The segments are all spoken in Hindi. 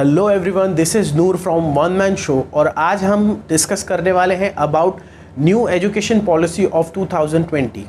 Hello everyone, this is Noor from one man show और आज हम डिस्कस करने वाले हैं about new education policy of 2020।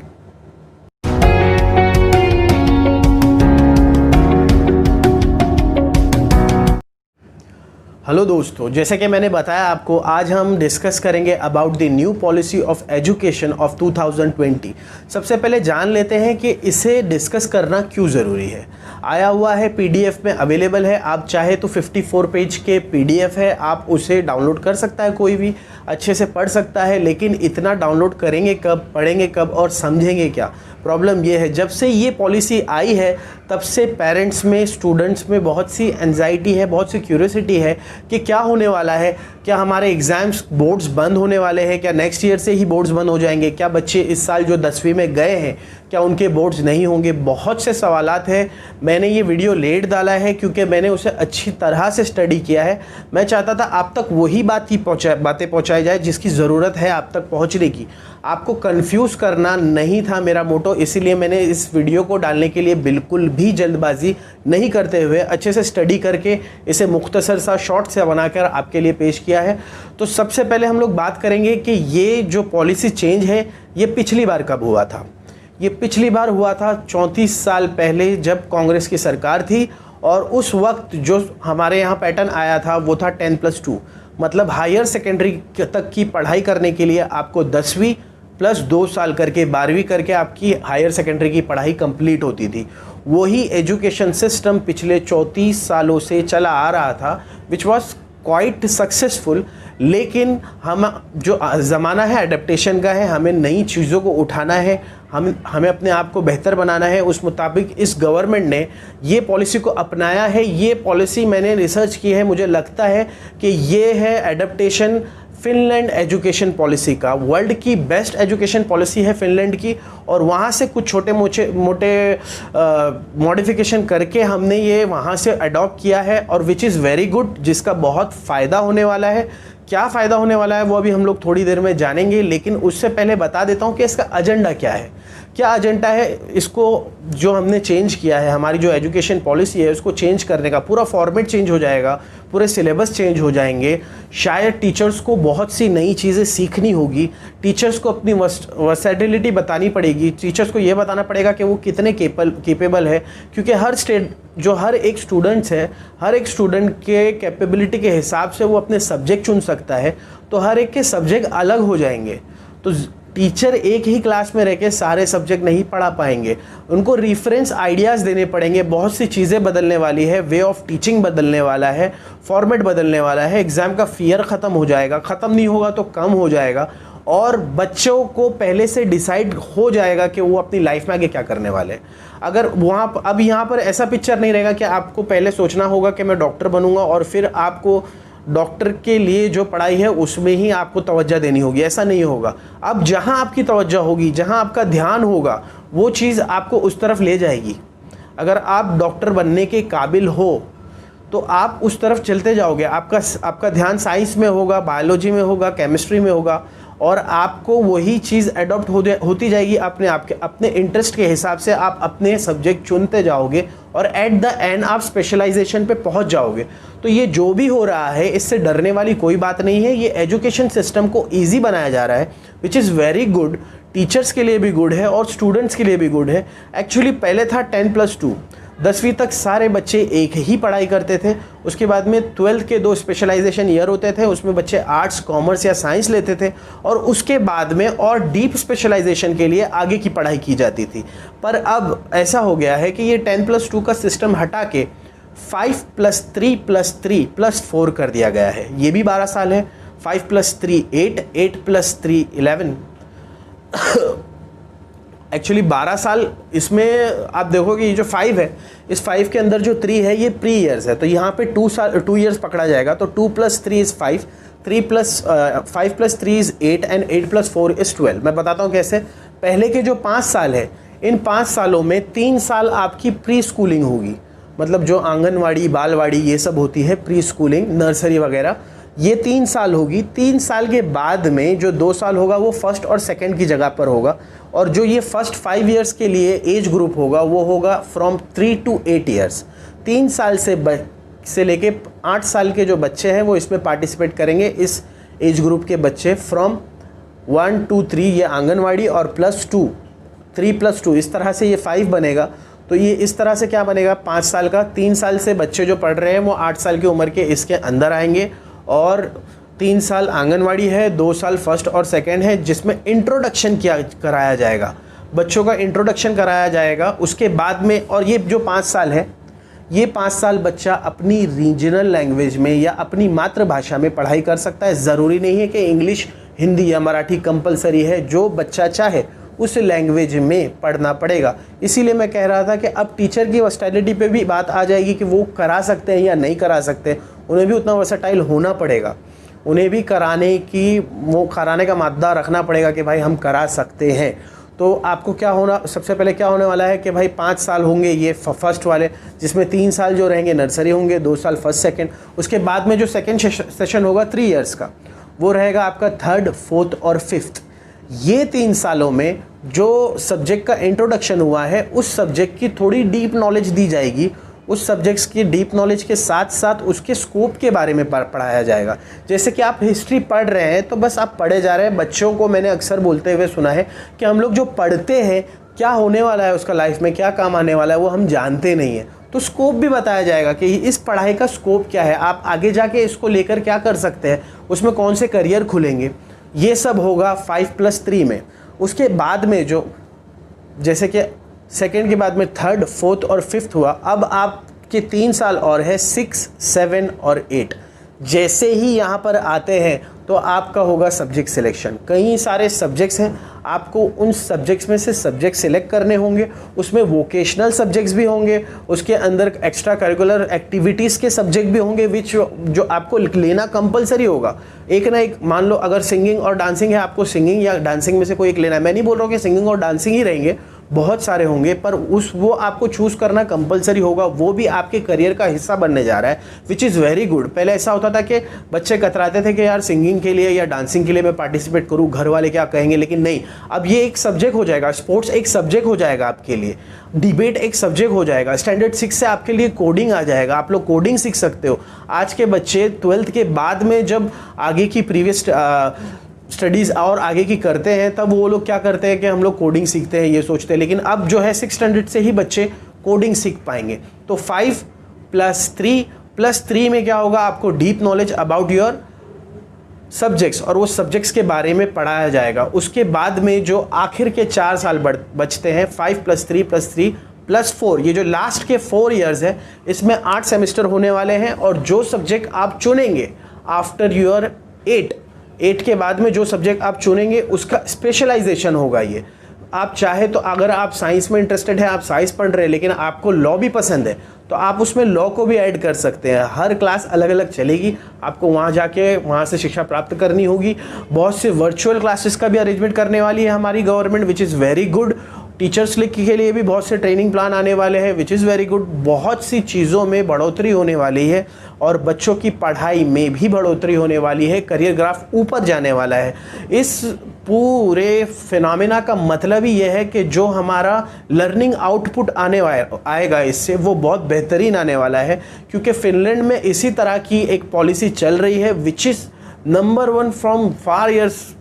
Hello दोस्तों, जैसे कि मैंने बताया आपको, आज हम डिस्कस करेंगे about the new policy of education of 2020। सबसे पहले जान लेते हैं कि इसे डिस्कस करना क्यों ज़रूरी है। आया हुआ है, पीडीएफ में अवेलेबल है। आप चाहे तो 54 पेज के पीडीएफ है, आप उसे डाउनलोड कर सकता है, कोई भी अच्छे से पढ़ सकता है। लेकिन इतना डाउनलोड करेंगे कब, पढ़ेंगे कब और समझेंगे क्या? प्रॉब्लम ये है, जब से ये पॉलिसी आई है तब से पेरेंट्स में, स्टूडेंट्स में बहुत सी एंजाइटी है, बहुत सी क्यूरियोसिटी है कि क्या होने वाला है। क्या हमारे एग्ज़ाम्स, बोर्ड्स बंद होने वाले हैं? क्या नेक्स्ट ईयर से ही बोर्ड्स बंद हो जाएंगे? क्या बच्चे इस साल जो 10वीं में गए हैं क्या उनके बोर्ड्स नहीं होंगे? बहुत से सवालात हैं। मैंने ये वीडियो लेट डाला है क्योंकि मैंने उसे अच्छी तरह से स्टडी किया है। मैं चाहता था आप तक वही बातें पहुँचाई जाए जिसकी ज़रूरत है आप तक पहुँचने की। आपको कंफ्यूज करना नहीं था मेरा मोटो, इसीलिए मैंने इस वीडियो को डालने के लिए बिल्कुल भी जल्दबाजी नहीं करते हुए अच्छे से स्टडी करके इसे मुख्तसर सा शॉर्ट से बनाकर आपके लिए पेश किया है। तो सबसे पहले हम लोग बात करेंगे कि ये जो पॉलिसी चेंज है ये पिछली बार कब हुआ था। ये पिछली बार हुआ था 34 साल पहले, जब कांग्रेस की सरकार थी। और उस वक्त जो हमारे यहाँ पैटर्न आया था वो था 10+2, मतलब हायर सेकेंडरी तक की पढ़ाई करने के लिए आपको 10वीं प्लस 2 साल करके 12वीं करके आपकी हायर सेकेंडरी की पढ़ाई कंप्लीट होती थी। वही एजुकेशन सिस्टम पिछले 34 सालों से चला आ रहा था, विच वॉज क्वाइट सक्सेसफुल। लेकिन हम जो ज़माना है एडेप्टेशन का है, हमें नई चीज़ों को उठाना है, हमें अपने आप को बेहतर बनाना है। उस मुताबिक इस गवर्नमेंट ने ये पॉलिसी को अपनाया है। ये पॉलिसी मैंने रिसर्च की है, मुझे लगता है कि ये है एडेप्टेशन फिनलैंड एजुकेशन पॉलिसी का। वर्ल्ड की बेस्ट एजुकेशन पॉलिसी है फिनलैंड की, और वहाँ से कुछ छोटे मोटे मॉडिफिकेशन करके हमने ये वहाँ से अडॉप्ट किया है, और विच इज़ वेरी गुड, जिसका बहुत फ़ायदा होने वाला है। क्या फ़ायदा होने वाला है वो अभी हम लोग थोड़ी देर में जानेंगे, लेकिन उससे पहले बता देता हूँ कि इसका एजेंडा क्या है। क्या एजेंडा है इसको जो हमने चेंज किया है, हमारी जो एजुकेशन पॉलिसी है उसको चेंज करने का? पूरा फॉर्मेट चेंज हो जाएगा, पूरे सिलेबस चेंज हो जाएंगे। शायद टीचर्स को बहुत सी नई चीज़ें सीखनी होगी, टीचर्स को अपनी वर्सेटिलिटी बतानी पड़ेगी, टीचर्स को ये बताना पड़ेगा कि वो कितने केपेबल है। क्योंकि हर एक स्टूडेंट्स है, हर एक स्टूडेंट के कैपेबिलिटी के हिसाब से वो अपने सब्जेक्ट चुन सकता है, तो हर एक के सब्जेक्ट अलग हो जाएंगे। तो टीचर एक ही क्लास में रह के सारे सब्जेक्ट नहीं पढ़ा पाएंगे, उनको रेफरेंस आइडियाज़ देने पड़ेंगे। बहुत सी चीज़ें बदलने वाली है, वे ऑफ टीचिंग बदलने वाला है, फॉर्मेट बदलने वाला है। एग्ज़ाम का फियर ख़त्म हो जाएगा, ख़त्म नहीं होगा तो कम हो जाएगा, और बच्चों को पहले से डिसाइड हो जाएगा कि वो अपनी लाइफ में आगे क्या करने वाले हैं। अगर अब यहाँ पर ऐसा पिक्चर नहीं रहेगा कि आपको पहले सोचना होगा कि मैं डॉक्टर बनूंगा और फिर आपको डॉक्टर के लिए जो पढ़ाई है उसमें ही आपको तवज्जो देनी होगी। ऐसा नहीं होगा। अब जहाँ आपकी तवज्जो होगी, जहाँ आपका ध्यान होगा, वो चीज़ आपको उस तरफ ले जाएगी। अगर आप डॉक्टर बनने के काबिल हो तो आप उस तरफ चलते जाओगे। आपका ध्यान साइंस में होगा, बायोलॉजी में होगा, केमिस्ट्री में होगा, और आपको वही चीज़ एडॉप्ट होती जाएगी अपने इंटरेस्ट के हिसाब से। आप अपने सब्जेक्ट चुनते जाओगे और एट द एंड आप स्पेशलाइजेशन पे पहुंच जाओगे। तो ये जो भी हो रहा है इससे डरने वाली कोई बात नहीं है। ये एजुकेशन सिस्टम को ईजी बनाया जा रहा है, which is very good. Teachers के लिए भी गुड है और स्टूडेंट्स के लिए भी गुड है। एक्चुअली पहले था 10+2, 10वीं तक सारे बच्चे एक ही पढ़ाई करते थे। उसके बाद में 12th के 2 स्पेशलाइजेशन ईयर होते थे, उसमें बच्चे आर्ट्स, कॉमर्स या साइंस लेते थे, और उसके बाद में और डीप स्पेशलाइजेशन के लिए आगे की पढ़ाई की जाती थी। पर अब ऐसा हो गया है कि ये 10+2 का सिस्टम हटा के 5+3+3+4 कर दिया गया है। ये भी 12 साल है। 5+3 8, 8+3 11। एक्चुअली 12 साल। इसमें आप देखोगे ये जो 5 है, इस 5 के अंदर जो 3 है ये प्री ईयर्स है, तो यहाँ पे 2 ईयर्स पकड़ा जाएगा। तो 2+3 इज़ 5, 5+3 इज़ 8 एंड 8+4 इज़ 12। मैं बताता हूँ कैसे। पहले के जो 5 साल है, इन 5 सालों में 3 साल आपकी प्री स्कूलिंग होगी, मतलब जो आंगनवाड़ी, बालवाड़ी ये सब होती है, प्री स्कूलिंग, नर्सरी वगैरह, ये 3 साल होगी। 3 साल के बाद में जो 2 साल होगा वो फर्स्ट और सेकंड की जगह पर होगा, और जो ये फर्स्ट 5 ईयर्स के लिए एज ग्रुप होगा वो होगा फ्रॉम 3 to 8 ईयर्स। 3 साल से से लेके 8 साल के जो बच्चे हैं वो इसमें पार्टिसिपेट करेंगे। इस एज ग्रुप के बच्चे फ्रॉम 1 to 3 ये आंगनवाड़ी और +2 3+2 इस तरह से ये 5 बनेगा। तो ये इस तरह से क्या बनेगा, 5 साल का, 3 साल से बच्चे जो पढ़ रहे हैं वो 8 साल की उम्र के इसके अंदर आएंगे। और 3 साल आंगनवाड़ी है, 2 साल फर्स्ट और सेकंड है, जिसमें इंट्रोडक्शन कराया जाएगा, बच्चों का इंट्रोडक्शन कराया जाएगा। उसके बाद में, और ये जो 5 साल है, ये 5 साल बच्चा अपनी रीजनल लैंग्वेज में या अपनी मातृभाषा में पढ़ाई कर सकता है। ज़रूरी नहीं है कि इंग्लिश, हिंदी या मराठी कंपलसरी है, जो बच्चा चाहे उस लैंग्वेज में पढ़ना पड़ेगा। इसीलिए मैं कह रहा था कि अब टीचर की वर्सटाइलिटी पे भी बात आ जाएगी कि वो करा सकते हैं या नहीं करा सकते, उन्हें भी उतना वर्सटाइल होना पड़ेगा, उन्हें भी कराने का मादा रखना पड़ेगा कि भाई हम करा सकते हैं। तो आपको क्या होना, सबसे पहले क्या होने वाला है कि भाई 5 साल होंगे ये फर्स्ट वाले, जिसमें 3 साल जो रहेंगे नर्सरी होंगे, 2 साल फर्स्ट सेकंड। उसके बाद में जो सेकंड सेशन होगा 3 इयर्स का, वो रहेगा आपका 3rd, 4th और 5th। ये 3 सालों में जो सब्जेक्ट का इंट्रोडक्शन हुआ है उस सब्जेक्ट की थोड़ी डीप नॉलेज दी जाएगी। उस सब्जेक्ट्स की डीप नॉलेज के साथ साथ उसके स्कोप के बारे में पढ़ाया जाएगा। जैसे कि आप हिस्ट्री पढ़ रहे हैं तो बस आप पढ़े जा रहे हैं। बच्चों को मैंने अक्सर बोलते हुए सुना है कि हम लोग जो पढ़ते हैं, क्या होने वाला है उसका लाइफ में, क्या काम आने वाला है, वो हम जानते नहीं हैं। तो स्कोप भी बताया जाएगा कि इस पढ़ाई का स्कोप क्या है, आप आगे जाके इसको लेकर क्या कर सकते हैं, उसमें कौन से करियर खुलेंगे, ये सब होगा 5+3 में। उसके बाद में जो, जैसे कि सेकेंड के बाद में 3rd, 4th और 5th हुआ, अब आपके 3 साल और है 6, 7 और 8। जैसे ही यहाँ पर आते हैं तो आपका होगा सब्जेक्ट सिलेक्शन। कई सारे सब्जेक्ट्स हैं, आपको उन सब्जेक्ट्स में से सब्जेक्ट सिलेक्ट करने होंगे। उसमें वोकेशनल सब्जेक्ट्स भी होंगे, उसके अंदर एक्स्ट्रा करिकुलर एक्टिविटीज़ के सब्जेक्ट भी होंगे, जो आपको लेना कंपलसरी होगा। एक ना एक, मान लो अगर सिंगिंग और डांसिंग है, आपको सिंगिंग या डांसिंग में से कोई एक लेना है। मैं नहीं बोल रहा हूँ कि सिंगिंग और डांसिंग ही रहेंगे, बहुत सारे होंगे, पर वो आपको चूज़ करना कंपलसरी होगा। वो भी आपके करियर का हिस्सा बनने जा रहा है, विच इज़ वेरी गुड। पहले ऐसा होता था कि बच्चे कतराते थे कि यार सिंगिंग के लिए या डांसिंग के लिए मैं पार्टिसिपेट करूं, घर वाले क्या कहेंगे, लेकिन नहीं, अब ये एक सब्जेक्ट हो जाएगा, स्पोर्ट्स एक सब्जेक्ट हो जाएगा आपके लिए, डिबेट एक सब्जेक्ट हो जाएगा। स्टैंडर्ड 6 से आपके लिए कोडिंग आ जाएगा, आप लोग कोडिंग सीख सकते हो। आज के बच्चे 12th के बाद में जब आगे की प्रीवियस स्टडीज़ और आगे की करते हैं, तब वो लोग क्या करते हैं कि हम लोग कोडिंग सीखते हैं, ये सोचते हैं। लेकिन अब जो है 6 स्टैंडर्ड से ही बच्चे कोडिंग सीख पाएंगे। तो 5+3 में क्या होगा, आपको deep knowledge about your subjects, और वो सब्जेक्ट्स के बारे में पढ़ाया जाएगा। उसके बाद में जो आखिर के 4 साल बचते हैं, 5+3+3+4, ये जो लास्ट के 4 इयर्स है, इसमें 8 सेमेस्टर होने वाले हैं। और जो सब्जेक्ट आप चुनेंगे आफ्टर योर 8 के बाद में जो सब्जेक्ट आप चुनेंगे उसका स्पेशलाइजेशन होगा। ये आप चाहे तो, अगर आप साइंस में इंटरेस्टेड है, आप साइंस पढ़ रहे हैं, लेकिन आपको लॉ भी पसंद है, तो आप उसमें लॉ को भी ऐड कर सकते हैं। हर क्लास अलग अलग चलेगी, आपको वहाँ जाके वहाँ से शिक्षा प्राप्त करनी होगी। बहुत से वर्चुअल क्लासेस का भी अरेंजमेंट करने वाली है हमारी government, which is very good. Teachers के लिए भी बहुत से ट्रेनिंग प्लान आने वाले हैं, विच इज़ वेरी गुड। बहुत सी चीज़ों में बढ़ोतरी होने वाली है और बच्चों की पढ़ाई में भी बढ़ोतरी होने वाली है। करियर ग्राफ ऊपर जाने वाला है। इस पूरे फिनोमेना का मतलब ही यह है कि जो हमारा लर्निंग आउटपुट आएगा इससे, वो बहुत बेहतरीन आने वाला है। क्योंकि फिनलैंड में इसी तरह की एक पॉलिसी चल रही है, which is number 1 from far years,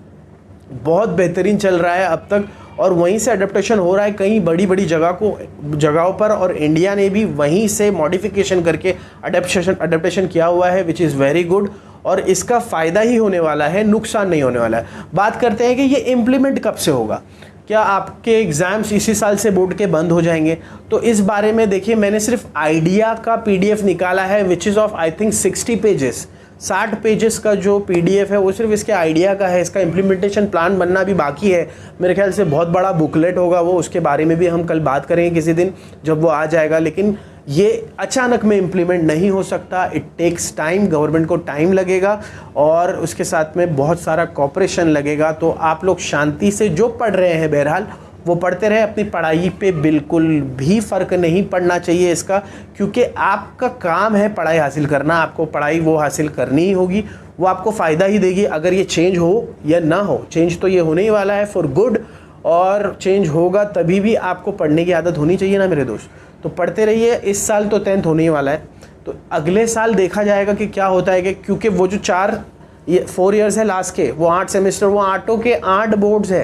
बहुत बेहतरीन चल रहा है अब तक। और वहीं से अडेप्टेशन हो रहा है कई बड़ी बड़ी जगहों पर, और इंडिया ने भी वहीं से मॉडिफिकेशन करके अडेप्टेशन किया हुआ है, विच इज़ वेरी गुड। और इसका फ़ायदा ही होने वाला है, नुकसान नहीं होने वाला है। बात करते हैं कि ये इम्प्लीमेंट कब से होगा। क्या आपके एग्ज़ाम्स इसी साल से बोर्ड के बंद हो जाएंगे? तो इस बारे में देखिए, मैंने सिर्फ आइडिया का PDF निकाला है, which is of I think 60 pages. 60 pages का जो PDF है वो सिर्फ इसके आइडिया का है। इसका इम्प्लीमेंटेशन प्लान बनना भी बाकी है। मेरे ख्याल से बहुत बड़ा बुकलेट होगा वो, उसके बारे में भी हम कल बात करेंगे किसी दिन जब वो आ जाएगा। लेकिन ये अचानक में इम्प्लीमेंट नहीं हो सकता, इट टेक्स टाइम, गवर्नमेंट को टाइम लगेगा और उसके साथ में बहुत सारा कॉपरेशन लगेगा। तो आप लोग शांति से जो पढ़ रहे हैं, बहरहाल वो पढ़ते रहे। अपनी पढ़ाई पे बिल्कुल भी फ़र्क नहीं पड़ना चाहिए इसका, क्योंकि आपका काम है पढ़ाई हासिल करना। आपको पढ़ाई वो हासिल करनी ही होगी, वो आपको फ़ायदा ही देगी। अगर ये चेंज हो या ना हो, चेंज तो ये होने ही वाला है फॉर गुड। और चेंज होगा तभी भी आपको पढ़ने की आदत होनी चाहिए ना मेरे दोस्त। तो पढ़ते रहिए। इस साल तो 10th होने ही वाला है, तो अगले साल देखा जाएगा कि क्या होता है, कि क्योंकि वो जो 4 ईयर्स है लास्ट के, वो 8 सेमेस्टर, वो 8 के 8 बोर्ड्स है,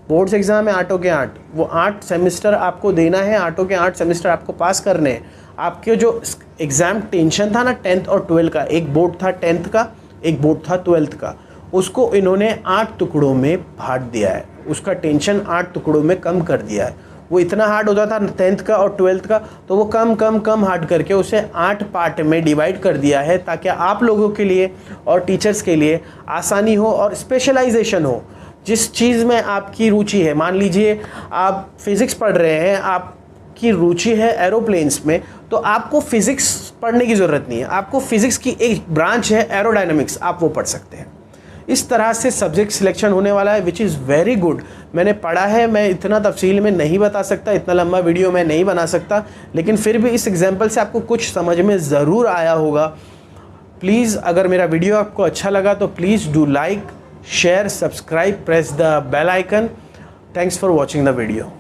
बोर्ड्स एग्जाम है 8 के 8, वो 8 सेमेस्टर आपको देना है, 8 के 8 सेमेस्टर आपको पास करने हैं। आपके जो एग्ज़ाम टेंशन था ना 10th और 12th का, एक बोर्ड था 10th का, एक बोर्ड था 12th का, उसको इन्होंने 8 टुकड़ों में बांट दिया है, उसका टेंशन 8 टुकड़ों में कम कर दिया है। वो इतना हार्ड होता था 10th का और 12th का, तो वो कम कम कम हार्ड करके उसे 8 पार्ट में डिवाइड कर दिया है, ताकि आप लोगों के लिए और टीचर्स के लिए आसानी हो और स्पेशलाइजेशन हो। जिस चीज़ में आपकी रुचि है, मान लीजिए आप फिज़िक्स पढ़ रहे हैं, आपकी रुचि है एरोप्लेन्स में, तो आपको फिज़िक्स पढ़ने की ज़रूरत नहीं है, आपको फिज़िक्स की एक ब्रांच है एरोडायनामिक्स, आप वो पढ़ सकते हैं। इस तरह से सब्जेक्ट सिलेक्शन होने वाला है, विच इज़ वेरी गुड। मैंने पढ़ा है, मैं इतना तफसील में नहीं बता सकता, इतना लंबा वीडियो मैं नहीं बना सकता, लेकिन फिर भी इस एग्जाम्पल से आपको कुछ समझ में ज़रूर आया होगा। प्लीज़ अगर मेरा वीडियो आपको अच्छा लगा तो please do like, share, subscribe, press the bell icon. Thanks for watching the video.